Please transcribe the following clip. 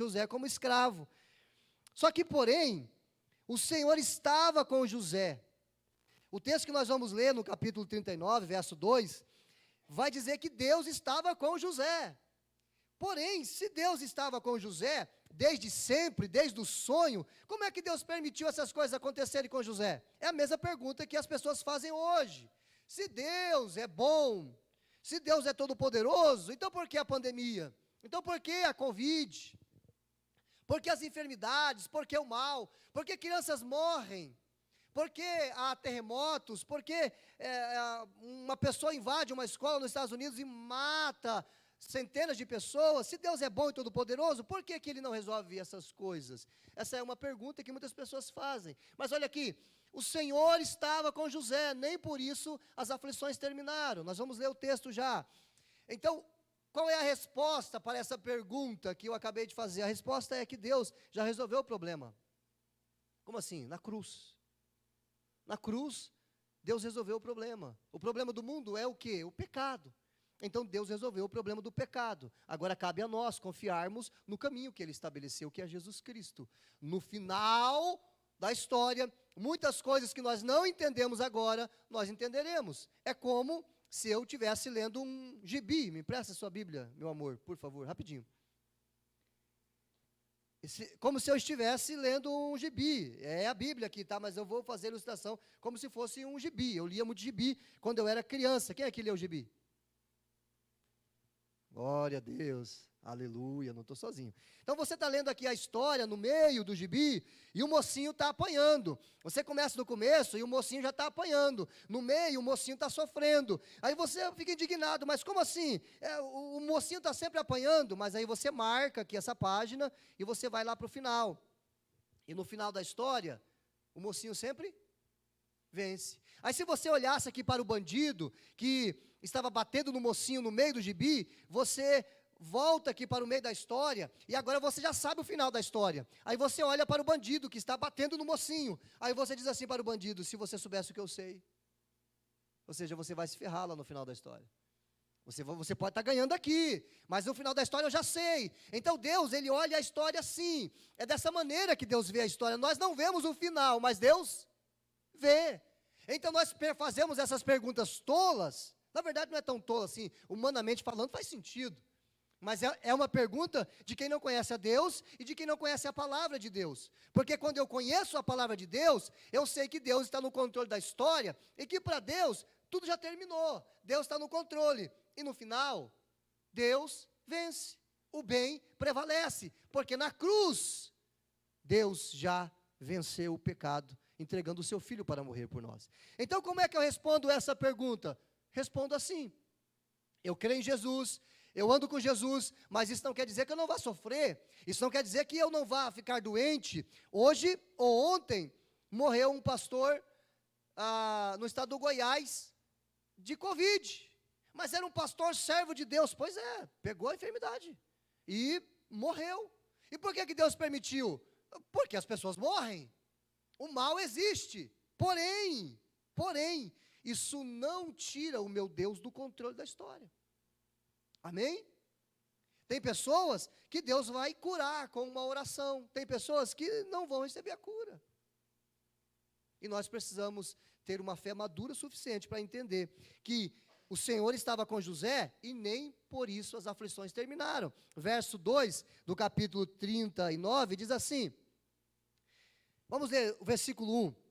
José como escravo. Só que, porém, o Senhor estava com José. O texto que nós vamos ler no capítulo 39, verso 2, vai dizer que Deus estava com José. Porém, se Deus estava com José, desde sempre, desde o sonho, como é que Deus permitiu essas coisas acontecerem com José? É a mesma pergunta que as pessoas fazem hoje. Se Deus é bom, se Deus é todo-poderoso, então por que a pandemia? Então por que a Covid? Por que as enfermidades? Por que o mal? Por que crianças morrem? Por que há terremotos? Por que uma pessoa invade uma escola nos Estados Unidos e mata centenas de pessoas? Se Deus é bom e todo-poderoso, por que Ele não resolve essas coisas? Essa é uma pergunta que muitas pessoas fazem. Mas olha aqui, o Senhor estava com José, nem por isso as aflições terminaram. Nós vamos ler o texto já. Então, qual é a resposta para essa pergunta que eu acabei de fazer? A resposta é que Deus já resolveu o problema. Como assim? Na cruz. Na cruz, Deus resolveu o problema. O problema do mundo é o quê? O pecado. Então Deus resolveu o problema do pecado. Agora cabe a nós confiarmos no caminho que Ele estabeleceu, que é Jesus Cristo. No final da história, muitas coisas que nós não entendemos agora, nós entenderemos. É como se eu estivesse lendo um gibi. Me empresta a sua Bíblia, meu amor, por favor, rapidinho. Como se eu estivesse lendo um gibi. É a Bíblia aqui, tá? Mas eu vou fazer a ilustração como se fosse um gibi. Eu lia muito gibi quando eu era criança. Quem é que leu o gibi? Glória a Deus, aleluia, não estou sozinho. Então você está lendo aqui a história no meio do gibi e o mocinho está apanhando. Você começa no começo e o mocinho já está apanhando. No meio o mocinho está sofrendo. Aí você fica indignado, mas como assim? O mocinho está sempre apanhando, mas aí você marca aqui essa página e você vai lá para o final. E no final da história, o mocinho sempre vence. Aí se você olhasse aqui para o bandido que estava batendo no mocinho no meio do gibi, você volta aqui para o meio da história e agora você já sabe o final da história. Aí você olha para o bandido que está batendo no mocinho. Aí você diz assim para o bandido: se você soubesse o que eu sei. Ou seja, você vai se ferrar lá no final da história. Você pode estar ganhando aqui, mas no final da história eu já sei. Então Deus, Ele olha a história assim. É dessa maneira que Deus vê a história. Nós não vemos o final, mas Deus vê. Então nós fazemos essas perguntas tolas. Na verdade não é tão tola assim, humanamente falando faz sentido. Mas é uma pergunta de quem não conhece a Deus e de quem não conhece a palavra de Deus. Porque quando eu conheço a palavra de Deus, eu sei que Deus está no controle da história e que para Deus tudo já terminou. Deus está no controle. E no final, Deus vence. O bem prevalece. Porque na cruz, Deus já venceu o pecado, entregando o seu filho para morrer por nós. Então como é que eu respondo essa pergunta? Respondo assim: eu creio em Jesus, eu ando com Jesus, mas isso não quer dizer que eu não vá sofrer, isso não quer dizer que eu não vá ficar doente. Hoje ou ontem, morreu um pastor no estado do Goiás, de Covid, mas era um pastor servo de Deus. Pois é, pegou a enfermidade e morreu. E por que Deus permitiu? Porque as pessoas morrem, o mal existe, porém, isso não tira o meu Deus do controle da história. Amém? Tem pessoas que Deus vai curar com uma oração. Tem pessoas que não vão receber a cura. E nós precisamos ter uma fé madura o suficiente para entender que o Senhor estava com José e nem por isso as aflições terminaram. Verso 2 do capítulo 39 diz assim. Vamos ler o versículo 1.